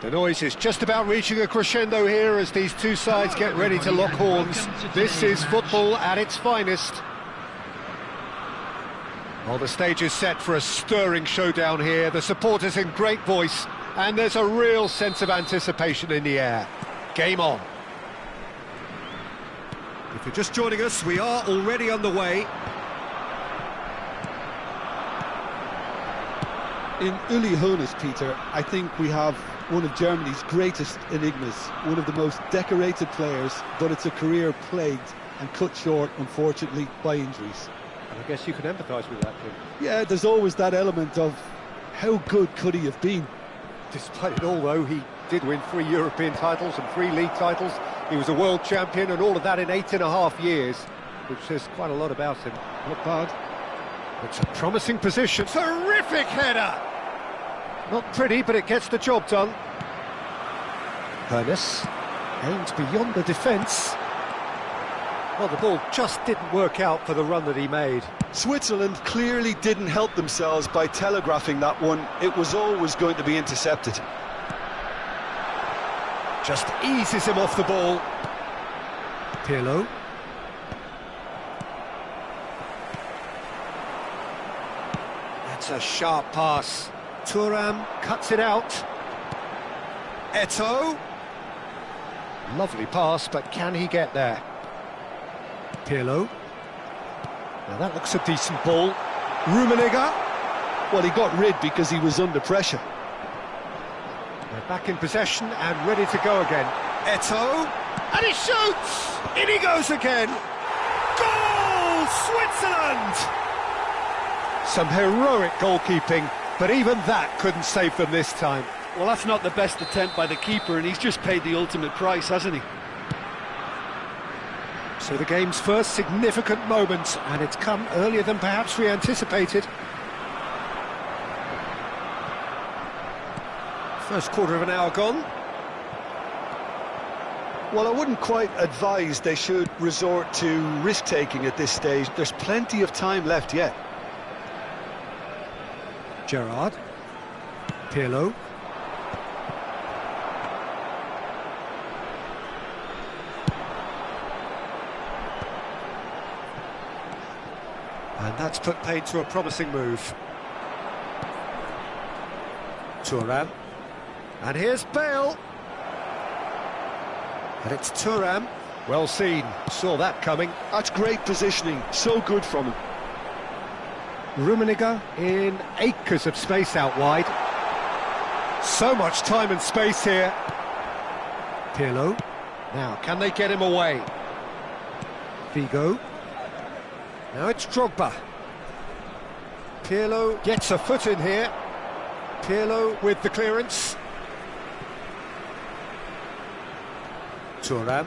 The noise is just about reaching a crescendo here as these two sides get ready to lock horns. This is football at its finest. Well, the stage is set for a stirring showdown here. The supporters in great voice, and there's a real sense of anticipation in the air. Game on. If you're just joining us, we are already underway. In Uli Hoeneß, Peter, I think we have one of Germany's greatest enigmas, one of the most decorated players, but it's a career plagued and cut short, unfortunately, by injuries. And I guess you can empathise with that, Jim. Yeah, there's always that element of how good could he have been? Despite it all, though, he did win 3 European titles and 3 league titles. He was a world champion, and all of that in 8.5 years, which says quite a lot about him. Not bad. It's a promising position. Terrific header! Not pretty, but it gets the job done. Hoeneß aimed beyond the defence. Well, the ball just didn't work out for the run that he made. Switzerland clearly didn't help themselves by telegraphing that one. It was always going to be intercepted. Just eases him off the ball. Pirlo. That's a sharp pass. Thuram cuts it out. Eto'o. Lovely pass, but can he get there? Pirlo. Now that looks a decent ball. Rummenigge. Well, he got rid because he was under pressure. They're back in possession and ready to go again. Eto'o. And he shoots! In he goes again! Goal! Switzerland! Some heroic goalkeeping, but even that couldn't save them this time. Well, that's not the best attempt by the keeper, and he's just paid the ultimate price, hasn't he? So the game's first significant moment, and it's come earlier than perhaps we anticipated. First quarter of an hour gone. Well, I wouldn't quite advise they should resort to risk-taking at this stage. There's plenty of time left yet. Gerrard. Pirlo. And that's put paid to a promising move. Thuram. And here's Bale. And it's Thuram. Well seen. Saw that coming. That's great positioning. So good from him. Rummenigge in acres of space out wide. So much time and space here. Pirlo. Now, can they get him away? Figo. Now it's Drogba. Pirlo gets a foot in here. Pirlo with the clearance. Thuram.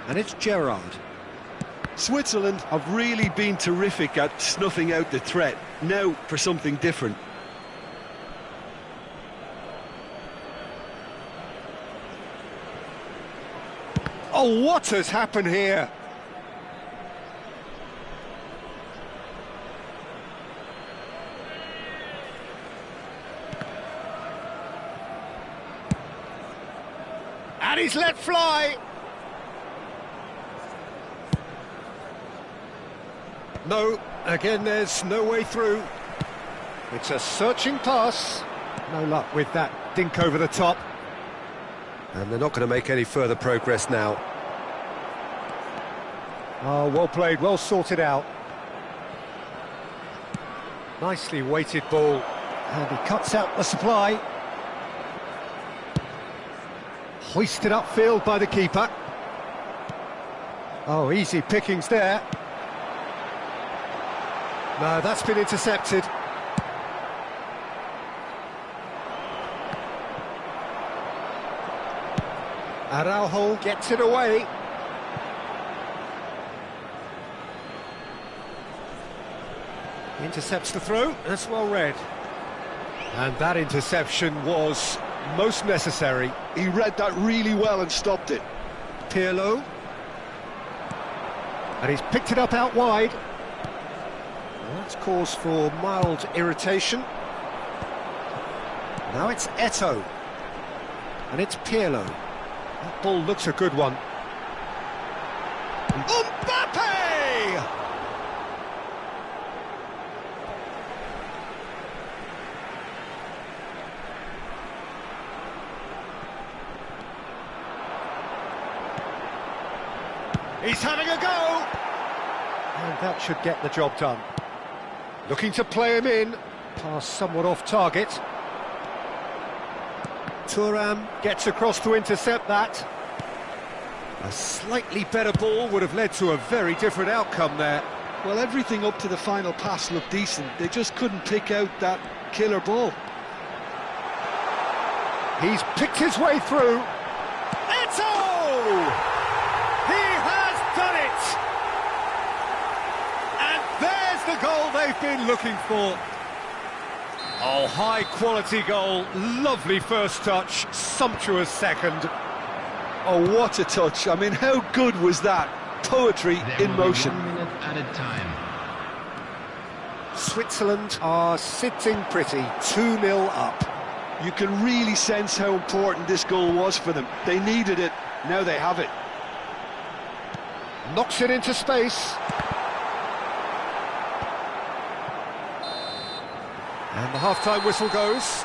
And it's Gerrard. Switzerland have really been terrific at snuffing out the threat. Now for something different. Oh, what has happened here? And he's let fly. No, again there's no way through. It's a searching pass. No luck with that dink over the top. And they're not going to make any further progress now. Oh, well played, well sorted out. Nicely weighted ball. And he cuts out the supply. Hoisted upfield by the keeper. Oh, easy pickings there. No, that's been intercepted. Araujo gets it away. Intercepts the throw, that's well read. And that interception was most necessary. He read that really well and stopped it. Pirlo. And he's picked it up out wide. Well, that's cause for mild irritation. Now it's Eto'o. And it's Pirlo. That ball looks a good one. Mbappe! He's having a go! And that should get the job done. Looking to play him in. Pass somewhat off target. Thuram gets across to intercept that. A slightly better ball would have led to a very different outcome there. Well, everything up to the final pass looked decent. They just couldn't pick out that killer ball. He's picked his way through. Eto'o! He has done it! And there's the goal they've been looking for. Oh, high-quality goal. Lovely first touch, sumptuous second. Oh, what a touch. I mean, how good was that? Poetry in motion. 1 minute added time. Switzerland are sitting pretty, 2-0 up. You can really sense how important this goal was for them. They needed it, now they have it. Knocks it into space. And the half-time whistle goes.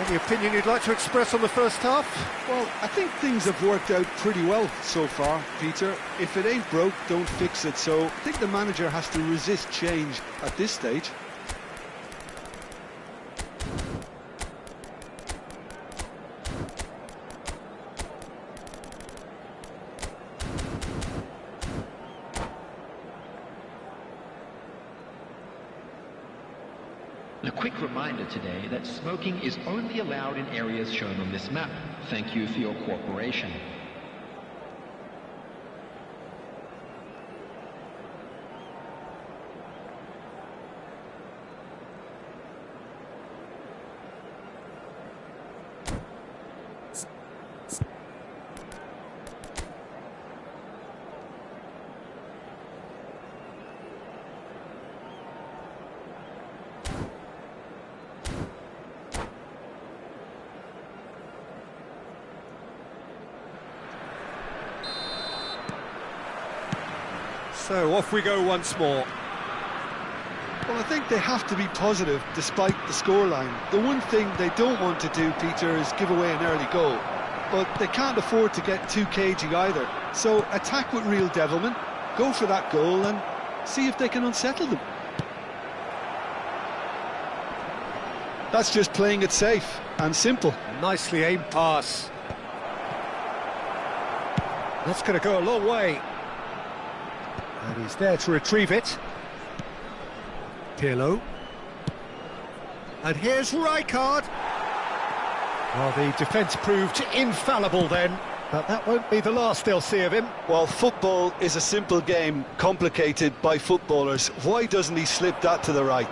Any opinion you'd like to express on the first half? Well, I think things have worked out pretty well so far, Peter. If it ain't broke, don't fix it. So I think the manager has to resist change at this stage. A quick reminder today that smoking is only allowed in areas shown on this map. Thank you for your cooperation. So off we go once more. Well, I think they have to be positive despite the scoreline. The one thing they don't want to do, Peter, is give away an early goal. But they can't afford to get too cagey either. So attack with real devilment, go for that goal and see if they can unsettle them. That's just playing it safe and simple. Nicely aimed pass. That's going to go a long way. And he's there to retrieve it. Pirlo. And here's Rijkaard. Well, the defence proved infallible then, but that won't be the last they'll see of him. Well, football is a simple game, complicated by footballers. Why doesn't he slip that to the right?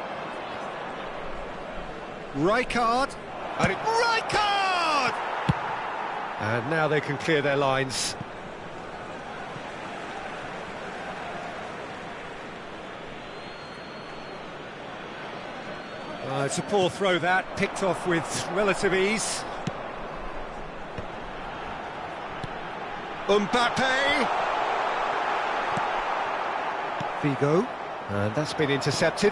Rijkaard. And Rijkaard! And now they can clear their lines. It's a poor throw that, picked off with relative ease. Mbappe! Figo, and that's been intercepted.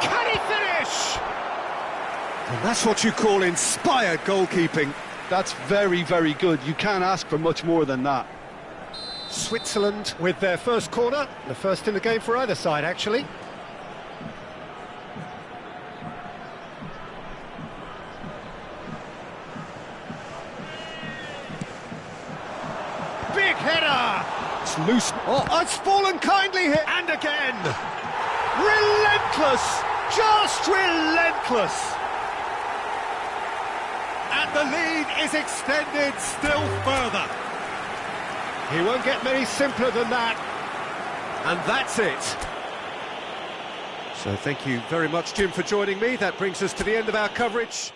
Can he finish? And that's what you call inspired goalkeeping. That's very, very good. You can't ask for much more than that. Switzerland with their first corner, the first in the game for either side, actually. Big header! It's loose. Oh, it's fallen kindly here. And again! Relentless! Just relentless! And the lead is extended still further. He won't get many simpler than that. And that's it. So thank you very much, Jim, for joining me. That brings us to the end of our coverage.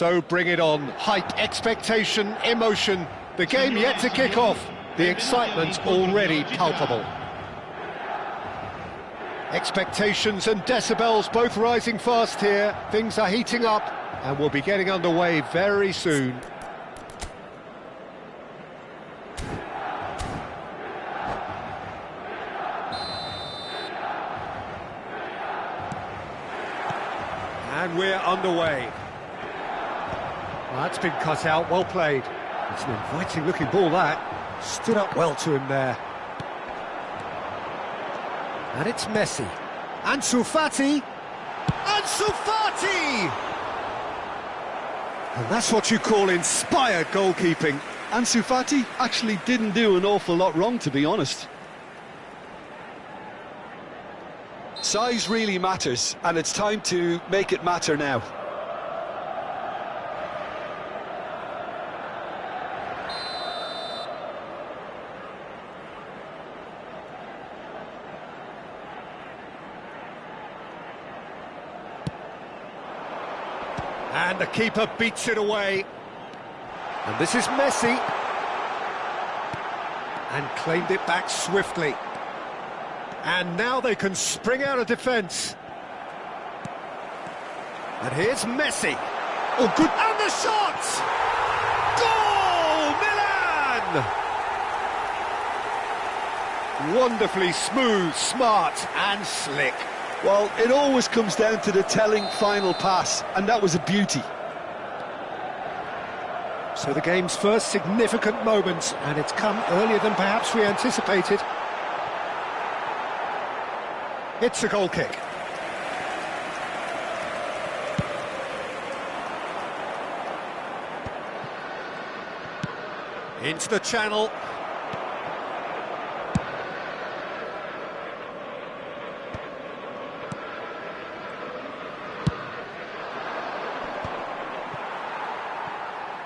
So bring it on. Hype, expectation, emotion. The game yet to kick off. The excitement already palpable. Expectations and decibels both rising fast here. Things are heating up and we'll be getting underway very soon. And we're underway. Well, that's been cut out, well played. It's an inviting looking ball that. Stood up well to him there. And it's Messi. Ansu Fati. Ansu Fati! And that's what you call inspired goalkeeping. Ansu Fati actually didn't do an awful lot wrong, to be honest. Size really matters, and it's time to make it matter now. And the keeper beats it away. And this is Messi. And claimed it back swiftly. And now they can spring out of defence. And here's Messi. Oh, good. And the shot! Goal, Milan! Wonderfully smooth, smart and slick. Well, it always comes down to the telling final pass, and that was a beauty. So the game's first significant moment, and it's come earlier than perhaps we anticipated. It's a goal kick. Into the channel.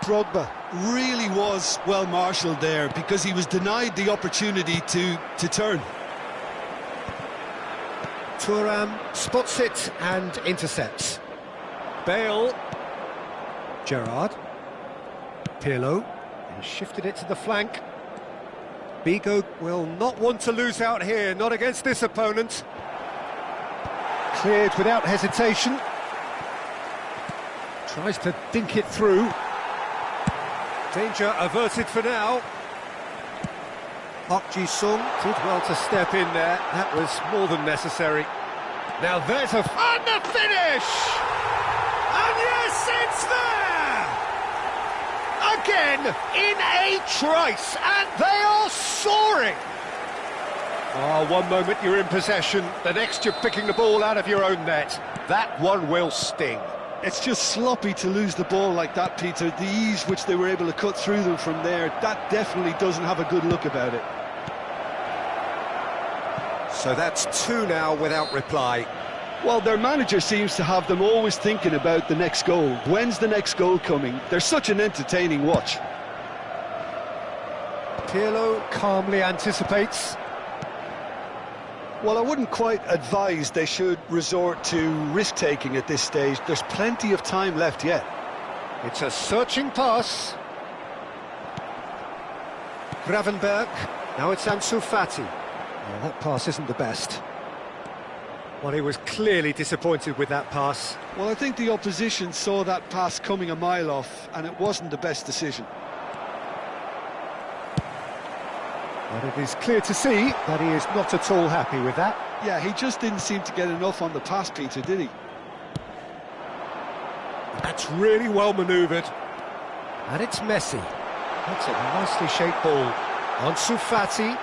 Drogba really was well marshalled there because he was denied the opportunity to turn. Thuram spots it and intercepts. Bale. Gerrard. Pirlo. And shifted it to the flank. Bigo will not want to lose out here, not against this opponent. Cleared without hesitation. Tries to dink it through. Danger averted for now. Park Ji-sung did well to step in there. That was more than necessary. Now there's a... And the finish! And yes, it's there! Again, in a trice, and they are soaring! Oh, one moment you're in possession, the next you're picking the ball out of your own net. That one will sting. It's just sloppy to lose the ball like that, Peter. The ease which they were able to cut through them from there, that definitely doesn't have a good look about it. So that's two now without reply. Well, their manager seems to have them always thinking about the next goal. When's the next goal coming? They're such an entertaining watch. Pirlo calmly anticipates. Well, I wouldn't quite advise they should resort to risk-taking at this stage. There's plenty of time left yet. It's a searching pass. Gravenberg. Now it's Ansu Fati. Well, that pass isn't the best. Well, he was clearly disappointed with that pass. Well, I think the opposition saw that pass coming a mile off, and it wasn't the best decision. But it is clear to see that he is not at all happy with that. Yeah, he just didn't seem to get enough on the pass, Peter, did he? That's really well manoeuvred. And it's Messi. That's a nicely shaped ball. Ansu Fati.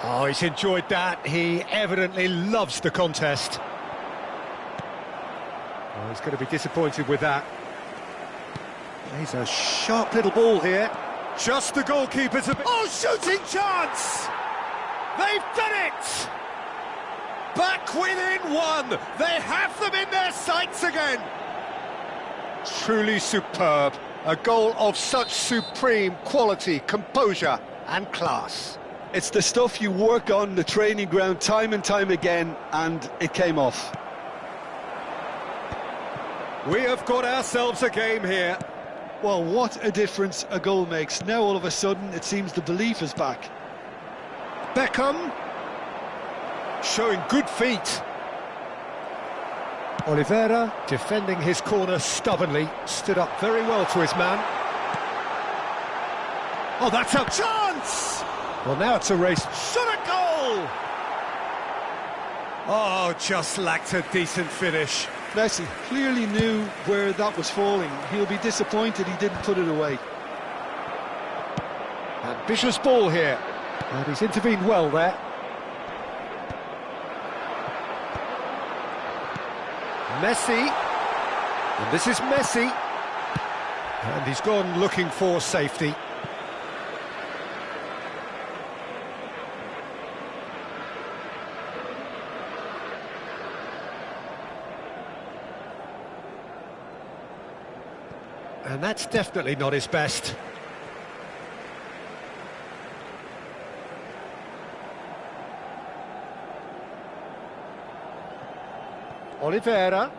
Oh, he's enjoyed that. He evidently loves the contest. Oh, he's going to be disappointed with that. He's a sharp little ball here. Just the goalkeeper's a bit... Oh, shooting chance! They've done it! Back within one! They have them in their sights again! Truly superb. A goal of such supreme quality, composure and class. It's the stuff you work on the training ground time and time again, and it came off. We have got ourselves a game here. Well, what a difference a goal makes. Now all of a sudden it seems the belief is back. Beckham showing good feet. Oliveira defending his corner stubbornly, stood up very well to his man. Oh, that's a chance! Well, now it's a race. Shot a goal! Oh, just lacked a decent finish. Messi clearly knew where that was falling. He'll be disappointed he didn't put it away. Ambitious ball here, and he's intervened well there. Messi, and this is Messi, and he's gone looking for safety. And that's definitely not his best. Oliveira.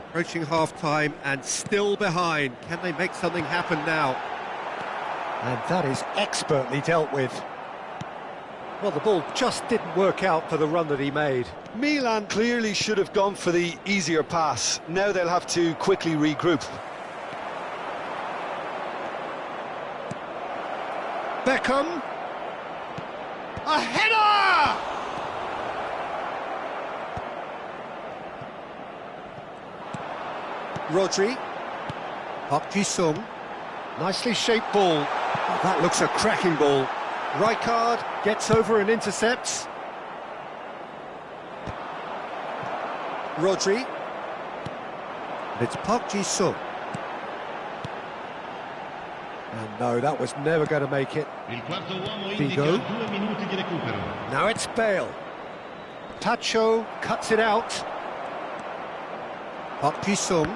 Approaching half-time and still behind. Can they make something happen now? And that is expertly dealt with. Well, the ball just didn't work out for the run that he made. Milan clearly should have gone for the easier pass. Now they'll have to quickly regroup. Beckham. A header! Rodri. Park Ji-sung. Nicely shaped ball. Oh, that looks a cracking ball. Rijkaard gets over and intercepts. Rodri. It's Park Ji-sung. And no, that was never going to make it. Figo. Now it's Bale. Tacho cuts it out. Park Ji-sung.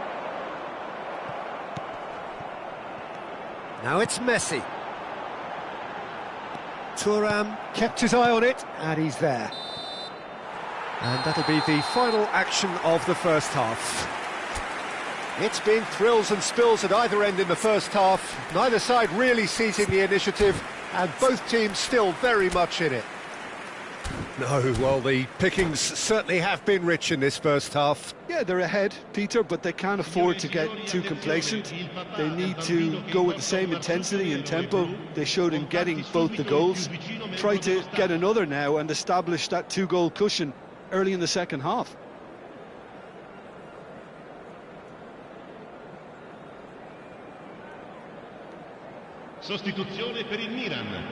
Now it's Messi. Thuram kept his eye on it, and he's there. And that'll be the final action of the first half. It's been thrills and spills at either end in the first half. Neither side really seizing the initiative, and both teams still very much in it. No, well, the pickings certainly have been rich in this first half. Yeah, they're ahead, Peter, but they can't afford to get too complacent. They need to go with the same intensity and tempo they showed in getting both the goals. Try to get another now and establish that two-goal cushion early in the second half. Sostituzione per il Milan.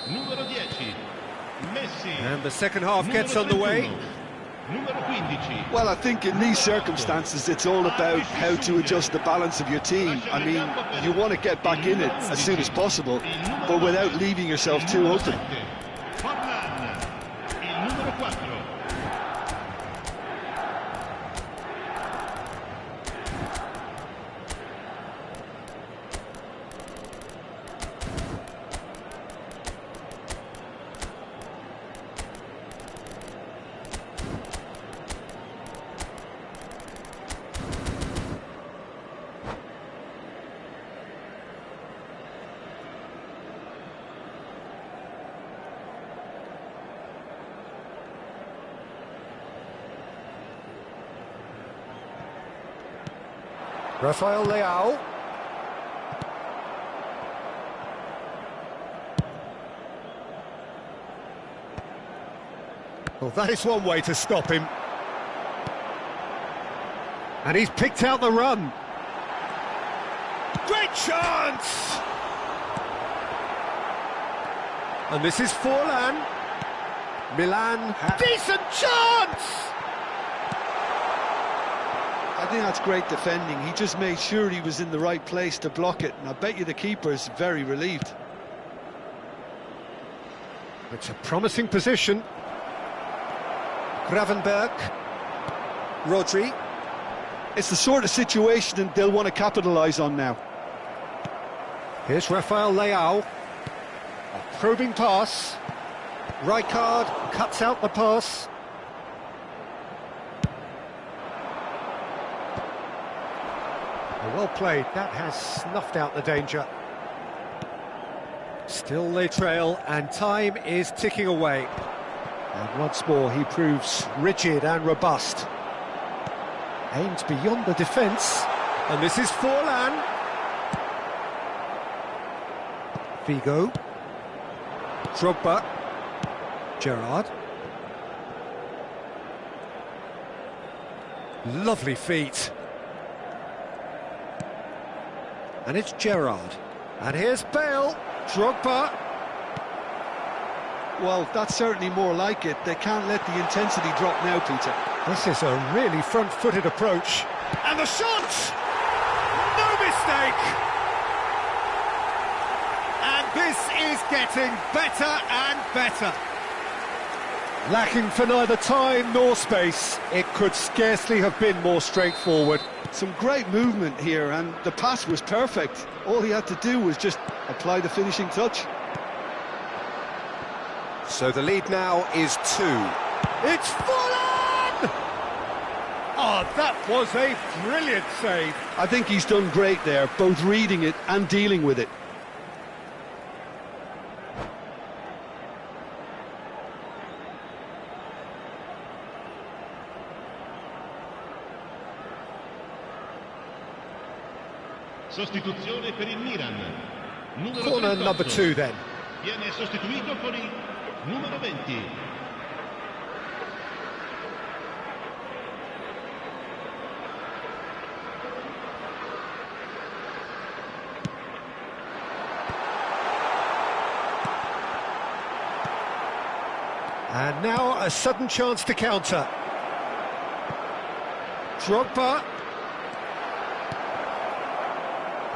Numero 10. Messi. And the second half gets underway. Numero 15. Well, I think in these circumstances it's all about how to adjust the balance of your team. I mean, you want to get back in it as soon as possible, but without leaving yourself too open. Il numero 4. Rafael Leao. Well, that is one way to stop him. And he's picked out the run. Great chance! And this is Forlan. Milan. Decent chance! I think that's great defending. He just made sure he was in the right place to block it, and I bet you the keeper's very relieved. It's a promising position. Gravenberg. Rodri. It's the sort of situation they'll want to capitalise on now. Here's Rafael Leao. A probing pass. Rijkaard cuts out the pass. Well played, that has snuffed out the danger. Still they trail, and time is ticking away. And once more he proves rigid and robust. Aimed beyond the defence, and this is Forlan. Figo. Drogba. Gerrard. Lovely feet. And it's Gerrard. And here's Bale. Drogba. Well, that's certainly more like it. They can't let the intensity drop now, Peter. This is a really front-footed approach. And the shot! No mistake! And this is getting better and better. Lacking for neither time nor space, it could scarcely have been more straightforward. Some great movement here, and the pass was perfect. All he had to do was just apply the finishing touch. So the lead now is 2. It's Forlan! Oh, that was a brilliant save. I think he's done great there, both reading it and dealing with it. Sostituzione per il Milan. Numero Corner 38. number 2 then. Viene sostituito con il numero 20. And now a sudden chance to counter. Drogba.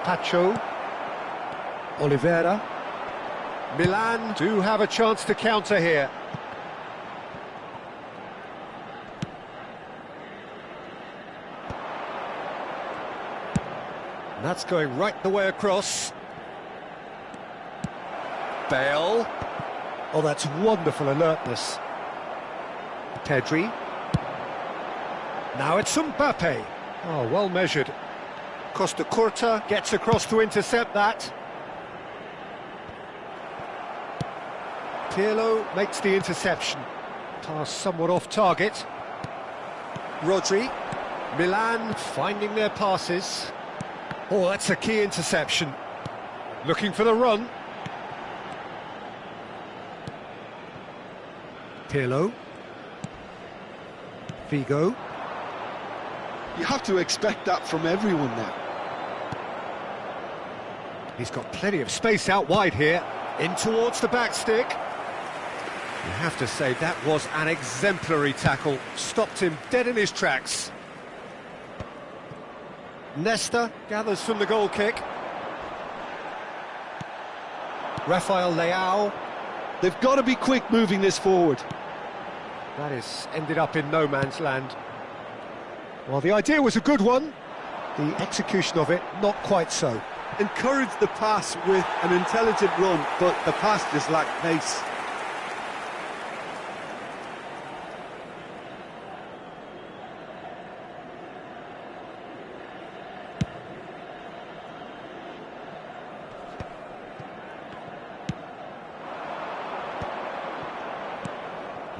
Pacho. Oliveira. Milan do have a chance to counter here. And that's going right the way across. Bale. Oh, that's wonderful alertness. Pedri. Now it's Mbappe. Oh, well measured. Costa Curta gets across to intercept that. Pirlo makes the interception. Pass somewhat off target. Rodri. Milan finding their passes. Oh, that's a key interception. Looking for the run. Pirlo. Figo. You have to expect that from everyone now. He's got plenty of space out wide here. In towards the back stick. You have to say that was an exemplary tackle. Stopped him dead in his tracks. Nesta gathers from the goal kick. Rafael Leao. They've got to be quick moving this forward. That is ended up in no man's land. Well, the idea was a good one. The execution of it, not quite so. Encouraged the pass with an intelligent run, but the pass just lacked pace.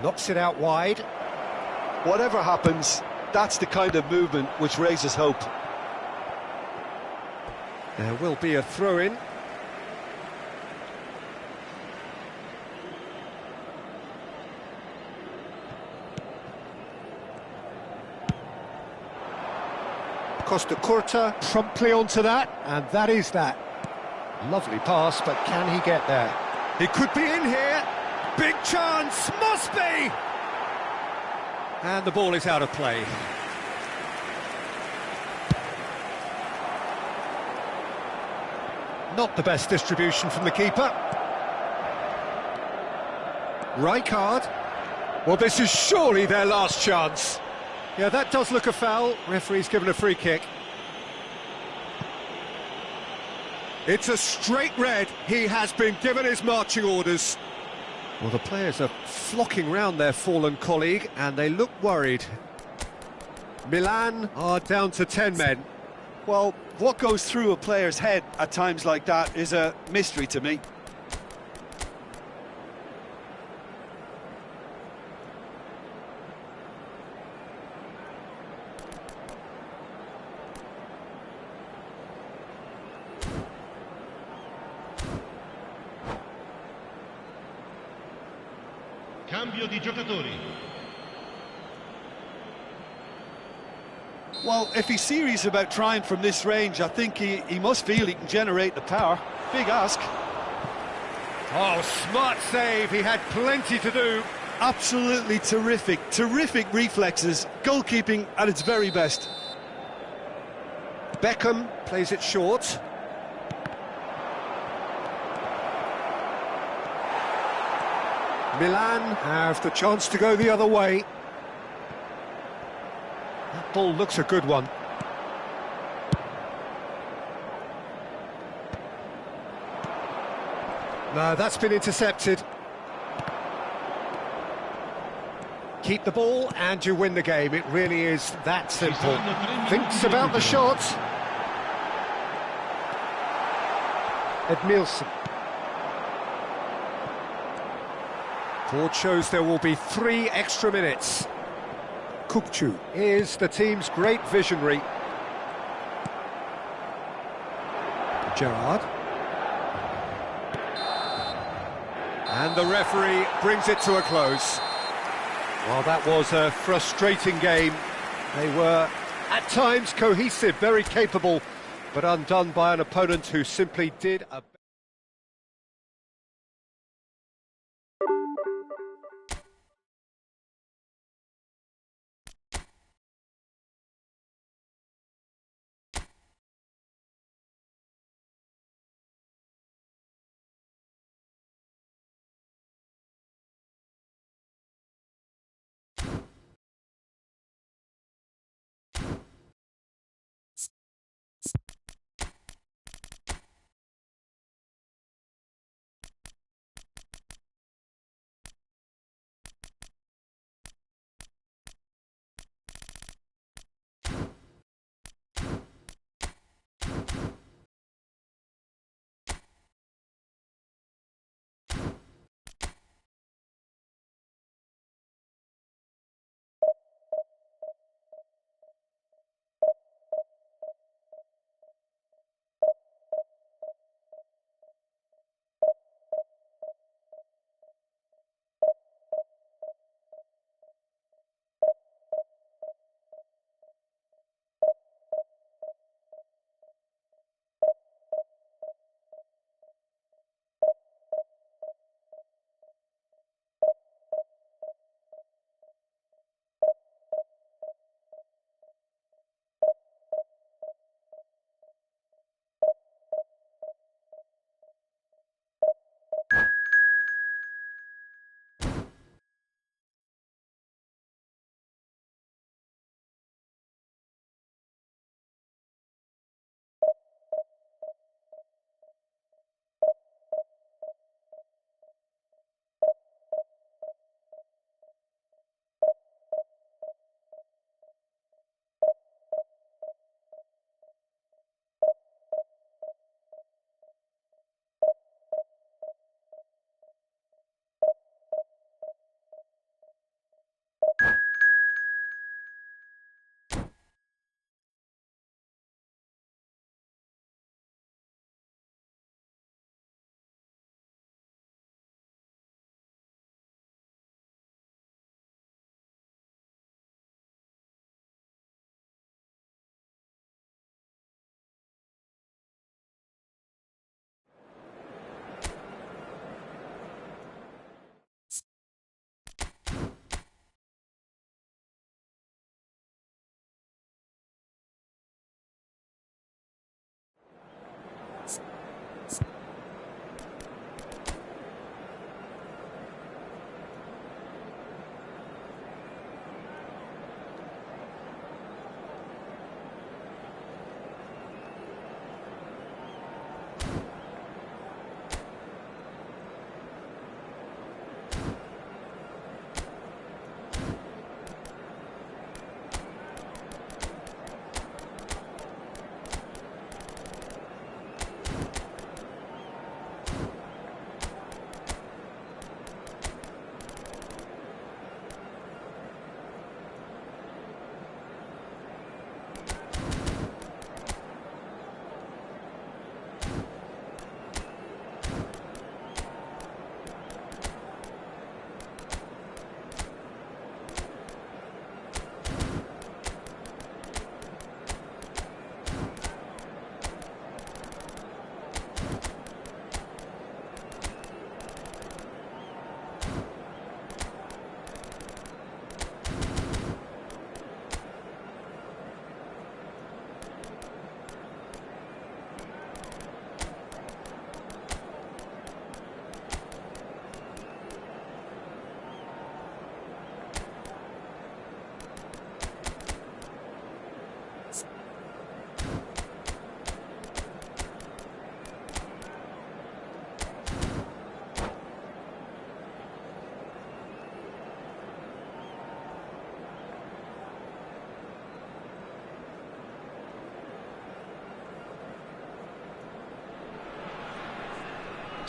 Knocks it out wide. Whatever happens, that's the kind of movement which raises hope. There will be a throw-in. Costa Curta promptly onto that, and that is that. Lovely pass, but can he get there? He could be in here. Big chance, must be! And the ball is out of play. Not the best distribution from the keeper. Rijkaard. Well, this is surely their last chance. Yeah, that does look a foul. Referee's given a free kick. It's a straight red. He has been given his marching orders. Well, the players are flocking round their fallen colleague, and they look worried. Milan are down to 10 men. Well, What goes through a player's head at times like that is a mystery to me. Cambio di giocatori. Well, if he's serious about trying from this range, I think he must feel he can generate the power. Big ask. Oh, smart save, he had plenty to do. Absolutely terrific, terrific reflexes. Goalkeeping at its very best. Beckham plays it short. Milan have the chance to go the other way. That ball looks a good one. No, that's been intercepted. Keep the ball and you win the game. It really is that simple. Thinks about the shot. Edmilson. Board shows there will be 3 extra minutes. Kukçu is the team's great visionary. Gerrard. And the referee brings it to a close. Well, that was a frustrating game. They were, at times, cohesive, very capable, but undone by an opponent who simply did a...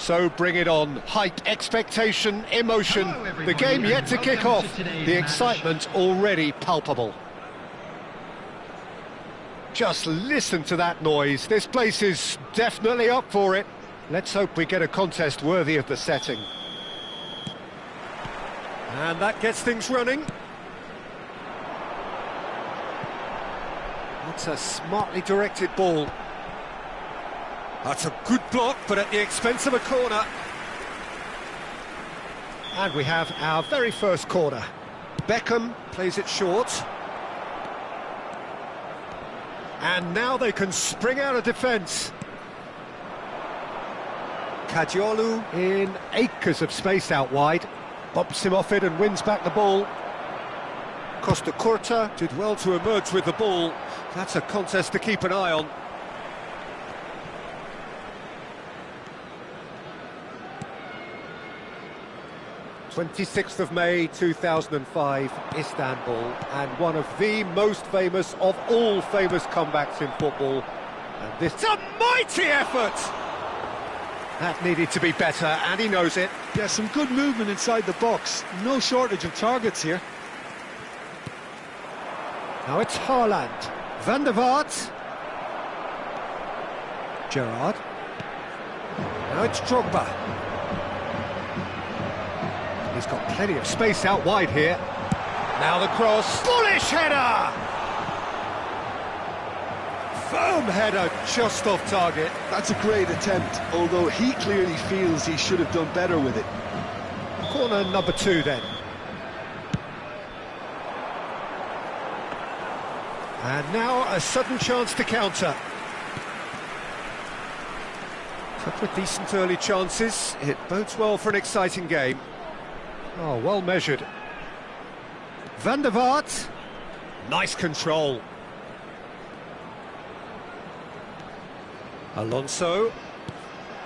So bring it on. Hype, expectation, emotion. The game yet to kick off. The excitement already palpable. Just listen to that noise. This place is definitely up for it. Let's hope we get a contest worthy of the setting. And that gets things running. That's a smartly directed ball. That's a good block, but at the expense of a corner. And we have our very first corner. Beckham plays it short. And now they can spring out of defence. Kadiolu in acres of space out wide. Bumps him off it and wins back the ball. Costa Curta did well to emerge with the ball. That's a contest to keep an eye on. (26th of May 2005, Istanbul, and one of the most famous of all famous comebacks in football. And this is a mighty effort! That needed to be better, and he knows it. Yeah, some good movement inside the box. No shortage of targets here. Now it's Haaland. Van der Vaart. Gerrard. Now it's Drogba. He's got plenty of space out wide here. Now the cross. Bullish header! Firm header just off target. That's a great attempt, although he clearly feels he should have done better with it. Corner number 2 then. And now a sudden chance to counter. Couple of decent early chances. It bodes well for an exciting game. Oh, well measured. Van der Vaart. Nice control. Alonso.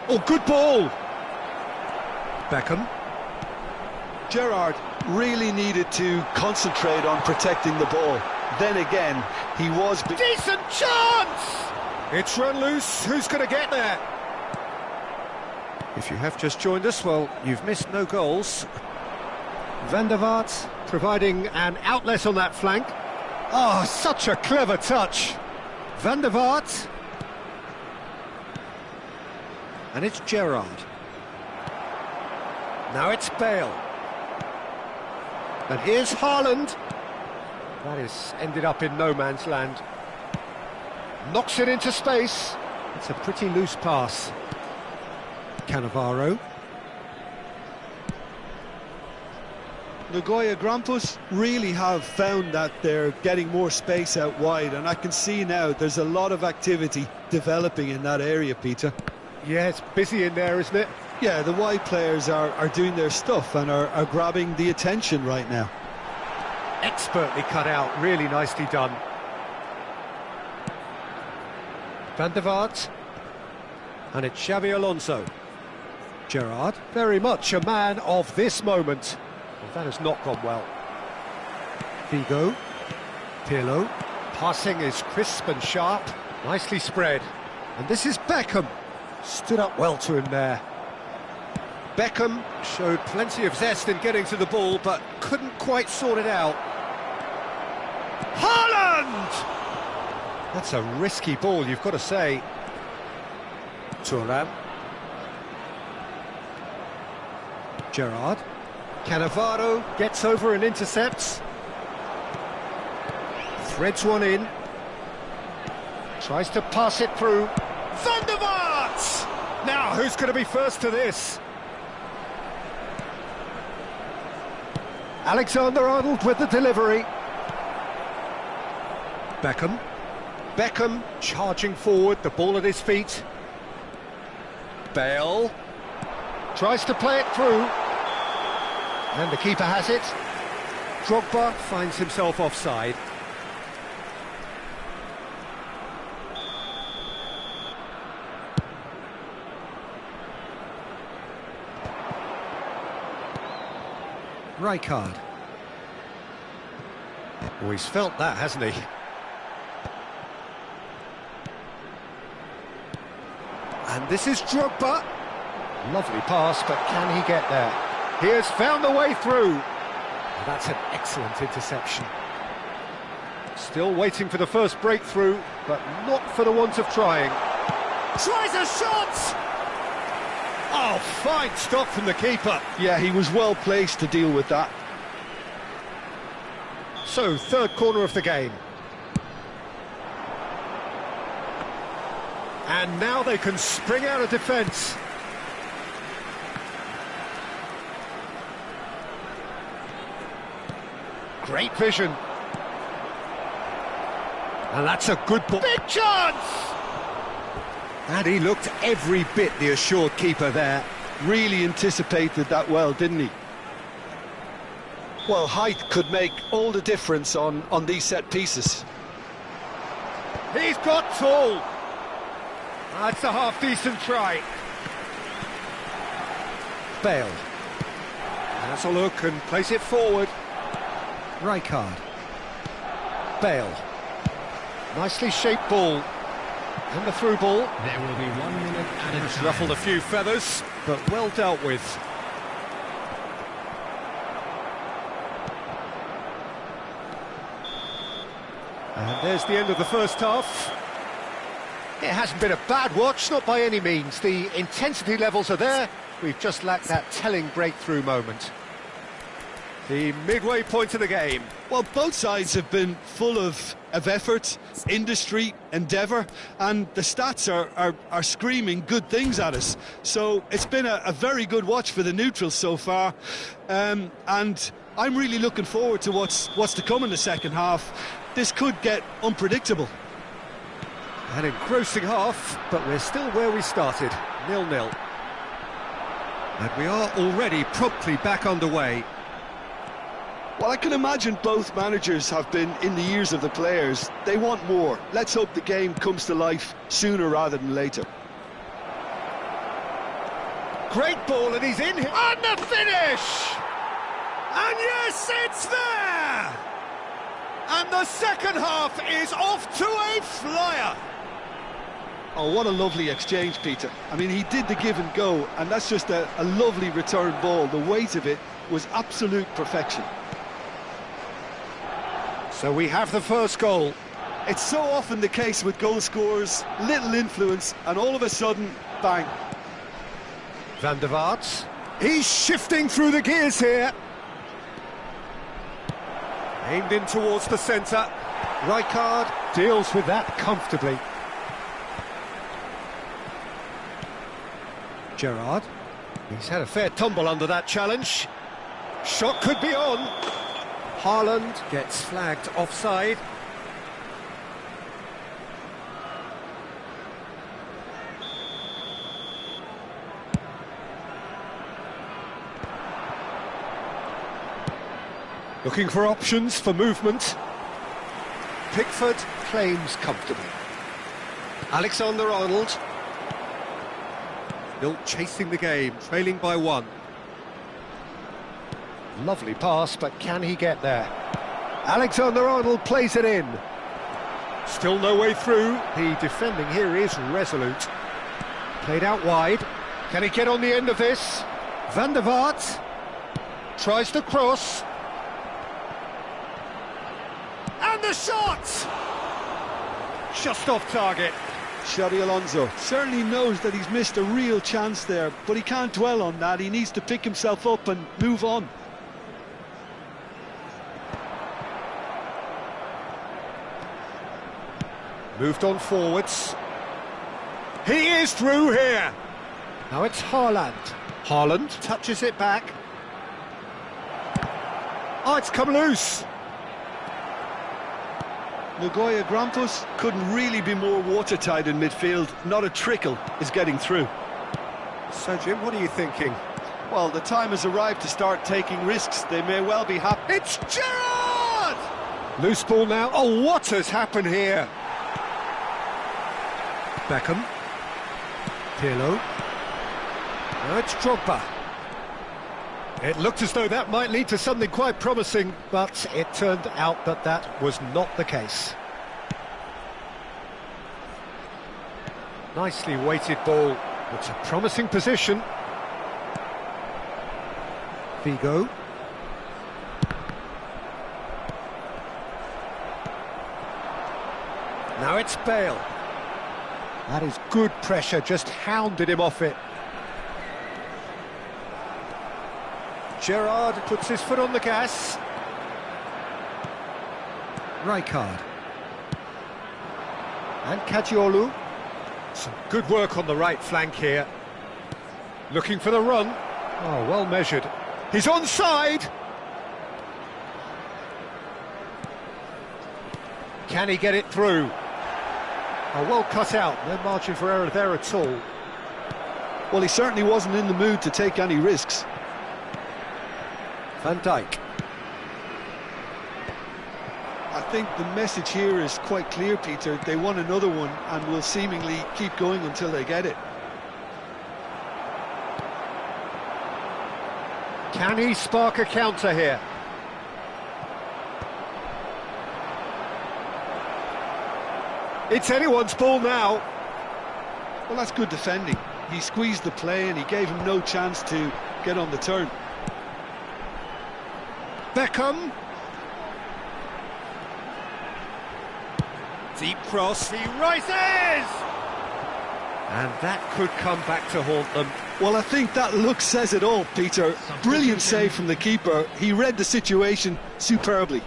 Oh, good ball. Beckham. Gerrard really needed to concentrate on protecting the ball. Then again, he was... Decent chance! It's run loose. Who's going to get there? If you have just joined us, well, you've missed no goals. Van der Vaart providing an outlet on that flank. Oh, such a clever touch. Van der Vaart. And it's Gerrard. Now it's Bale. And here's Haaland. That is ended up in no man's land. Knocks it into space. It's a pretty loose pass. Cannavaro. Nagoya Grampus really have found that they're getting more space out wide, and I can see now there's a lot of activity developing in that area, Peter. Yeah, it's busy in there, isn't it? Yeah, the wide players are doing their stuff and are grabbing the attention right now. Expertly cut out, really nicely done. Van der Vaart. And it's Xabi Alonso. Gerrard, very much a man of this moment. Well, that has not gone well. Figo. Pirlo. Passing is crisp and sharp. Nicely spread. And this is Beckham. Stood up well to him there. Beckham showed plenty of zest in getting to the ball, but couldn't quite sort it out. Haaland! That's a risky ball, you've got to say. Thuram. Gerrard. Cannavaro gets over and intercepts. Threads one in. Tries to pass it through. Van der Vaart! Now, who's going to be first to this? Alexander-Arnold with the delivery. Beckham. Beckham charging forward, the ball at his feet. Bale. Tries to play it through. And the keeper has it. Drogba finds himself offside. Rijkaard. Oh, he's felt that, hasn't he? And this is Drogba. Lovely pass, but can he get there? He has found the way through. That's an excellent interception. Still waiting for the first breakthrough, but not for the want of trying. Tries a shot! Oh, fine stop from the keeper. Yeah, he was well placed to deal with that. So, third corner of the game. And now they can spring out of defence. Great vision. And that's a good ball. Big chance! And he looked every bit the assured keeper there. Really anticipated that well, didn't he? Well, height could make all the difference on these set pieces. He's got tall. That's a half-decent try. Bale. Has a look and plays it forward. Rijkaard. Bale. Nicely shaped ball. And the through ball. There will be 1 minute added It's time. ruffled a few feathers, but well dealt with. And there's the end of the first half. It hasn't been a bad watch, not by any means. The intensity levels are there. We've just lacked that telling breakthrough moment. The midway point of the game. Well, both sides have been full of effort, industry, endeavour, and the stats are screaming good things at us. So it's been a very good watch for the neutrals so far, and I'm really looking forward to what's to come in the second half. This could get unpredictable. An engrossing half, but we're still where we started, 0-0. And we are already promptly back underway. Well, I can imagine both managers have been in the ears of the players. They want more. Let's hope the game comes to life sooner rather than later. Great ball, and he's in here. And the finish! And yes, it's there! And the second half is off to a flyer. Oh, what a lovely exchange, Peter. I mean, he did the give and go, and that's just a lovely return ball. The weight of it was absolute perfection. So we have the first goal. It's so often the case with goal scorers, little influence, and all of a sudden, bang. Van der Vaart. He's shifting through the gears here. Aimed in towards the centre. Rijkaard deals with that comfortably. Gerrard. He's had a fair tumble under that challenge. Shot could be on. Haaland gets flagged offside. Looking for options for movement. Pickford claims comfortably. Alexander-Arnold. Still chasing the game, trailing by 1. Lovely pass, but can he get there? Alexander-Arnold plays it in. Still no way through. The defending here is resolute. Played out wide. Can he get on the end of this? Van der Vaart tries to cross. And the shot! Just off target. Xabi Alonso certainly knows that he's missed a real chance there, but he can't dwell on that. He needs to pick himself up and move on. Moved on forwards. He is through here. Now it's Haaland. Haaland touches it back. Oh, it's come loose. Nagoya Grampus couldn't really be more watertight in midfield. Not a trickle is getting through. So, Jim, what are you thinking? Well, the time has arrived to start taking risks. They may well be happy. It's Gerrard! Loose ball now. Oh, what has happened here? Beckham. Pirlo. Now it's Drogba. It looked as though that might lead to something quite promising, but it turned out that that was not the case. Nicely weighted ball. It's a promising position. Figo. Now it's Bale. That is good pressure, just hounded him off it. Gerrard puts his foot on the gas. Rijkaard. And Caggiolu. Some good work on the right flank here. Looking for the run. Oh, well measured. He's onside! Can he get it through? Oh, well cut out. No margin for error there at all. Well, he certainly wasn't in the mood to take any risks. Van Dijk. I think the message here is quite clear, Peter. They want another one and will seemingly keep going until they get it. Can he spark a counter here? It's anyone's ball now. Well, that's good defending. He squeezed the play and he gave him no chance to get on the turn. Beckham. Deep cross, he rises! And that could come back to haunt them. Well, I think that look says it all, Peter. Brilliant save from the keeper. He read the situation superbly.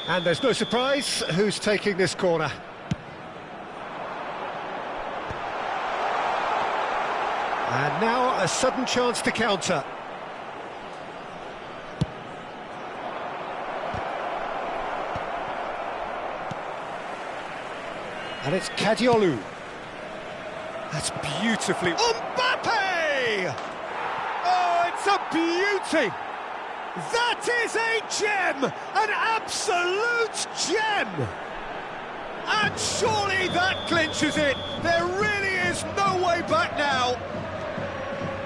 And there's no surprise who's taking this corner. And now a sudden chance to counter. And it's Caggiolu. That's beautifully... Mbappe! Oh, it's a beauty! That is a gem! An absolute gem! And surely that clinches it! There really is no way back now!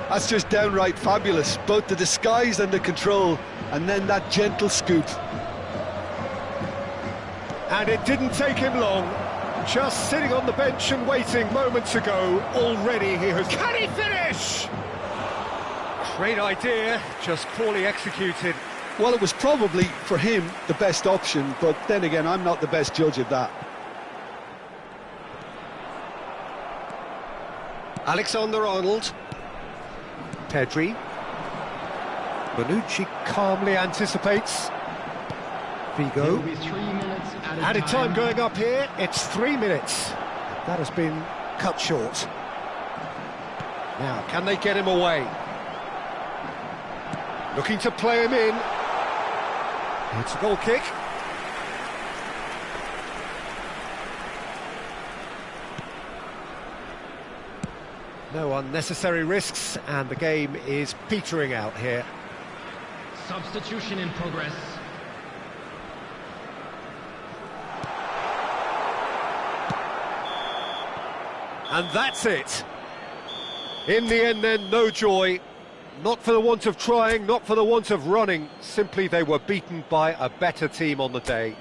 That's just downright fabulous. Both the disguise and the control, and then that gentle scoop. And it didn't take him long. Just sitting on the bench and waiting moments ago, already he has... Can he finish? Great idea, just poorly executed. Well, it was probably, for him, the best option, but then again, I'm not the best judge of that. Alexander-Arnold. Pedri. Bonucci calmly anticipates. Figo. Added time going up here, it's 3 minutes. That has been cut short. Now, can they get him away? Looking to play him in. It's a goal kick. No unnecessary risks, and the game is petering out here. Substitution in progress. And that's it. In the end then, no joy. Not for the want of trying, not for the want of running. Simply they were beaten by a better team on the day.